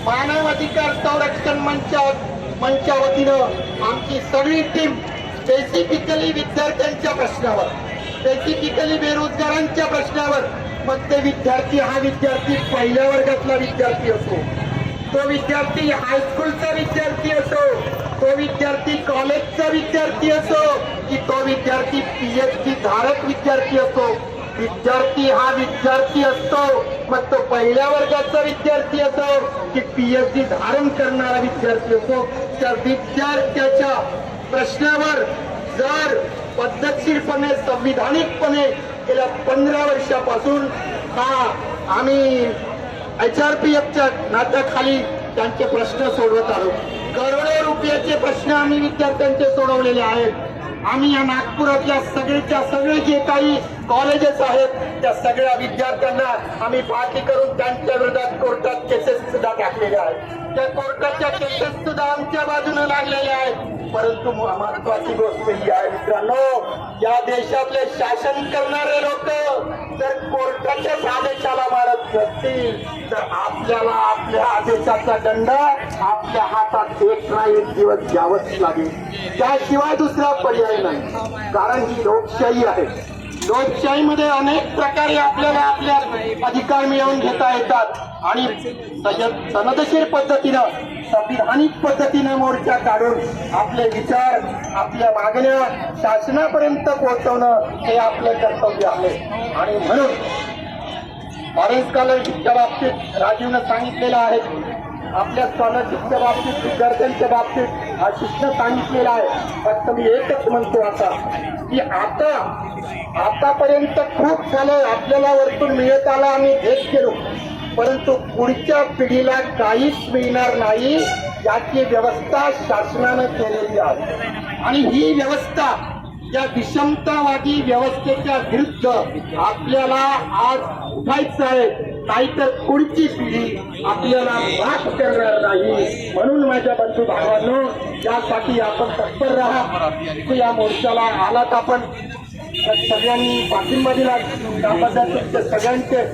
मानव अधिकार संरक्षण मंच्या वतीनं आमची सगळी टीम स्पेसिफिकली विद्यार्थ्यांच्या प्रश्नावर, स्पेसिफिकली बेरोजगारांच्या प्रश्नावर, मग ते विद्यार्थी हा विद्यार्थी पहिल्या वर्गातला विद्यार्थी असो, तो विद्यार्थी हायस्कूलचा विद्यार्थी असो, तो विद्यार्थी कॉलेजचा विद्यार्थी असो, की तो विद्यार्थी पीएचडी धारक विद्यार्थी असो, विद्यार्थी हा विद्यार्थी असतो, मग तो पहिल्या वर्गाचा विद्यार्थी असो की पीएचडी धारण करणारा विद्यार्थी असो, त्या विद्यार्थ्याच्या प्रश्नावर जर पद्धतशीरपणे संविधानिकपणे गेल्या 15 वर्षापासून आम्ही HRPFच्या नात्याखाली त्यांचे प्रश्न सोडवत आलो. करोडो रुपयाचे प्रश्न आम्ही विद्यार्थ्यांचे सोडवलेले आहेत. आम्ही या नागपुरातल्या सगळे जे काही कॉलेजेस आहेत त्या सगळ्या विद्यार्थ्यांना आम्ही पाठी करून त्यांच्या विरोधात कोर्टात केसेस सुद्धा टाकलेल्या आहेत. त्या कोर्टाच्या केसेस सुद्धा आमच्या बाजूने लागलेल्या आहेत. परंतु महत्वाची गोष्ट ही आहे मित्रांनो, या देशातले शासन करणारे लोक जर कोर्टाच्याच आदेशाला मारत नसतील तर आपल्याला आपल्या आदेशाचा दंड आपल्या हातात एक ना एक दिवस घ्यावंच लागेल. त्याशिवाय दुसरा पर्याय नाही. कारण ही लोकशाही आहे. लोकशाहीमध्ये अनेक प्रकारे आपल्याला आपल्या अधिकार मिळवून घेता येतात आणि सनदशीर पद्धतीनं, संविधानिक पद्धतीनं मोर्चा काढून आपले विचार, आपल्या मागण्या शासनापर्यंत पोहोचवणं हे आपलं कर्तव्य आहे. आणि म्हणून ऑरेंज स्कॉलरशिपच्या बाबतीत राजीवनं सांगितलेलं आहे, आपल्या स्कॉलरशिपच्या बाबतीत, विद्यार्थ्यांच्या बाबतीत आशिषनं सांगितलेलं आहे. फक्त मी एकच म्हणतो आता की आतापर्यंत खूप झालं, आपल्याला वरतून मिळत आला, आम्ही घेत गेलो, परंतु पुढच्या पिढीला काहीच मिळणार नाही याची व्यवस्था शासनानं केलेली आहे. आणि ही व्यवस्था, या विषमतावादी व्यवस्थेच्या विरुद्ध आपल्याला आज उठायचं आहे. नाहीतर पुढची पिढी आपल्याला माफ करणार नाही. म्हणून माझ्या बंधू भावांनो, यासाठी आपण तत्पर राहा. या मोर्चाला आलात आपण, सगळ्यांनी पाठिंबा दिला, त्याबद्दल तुमचे सगळ्यांचे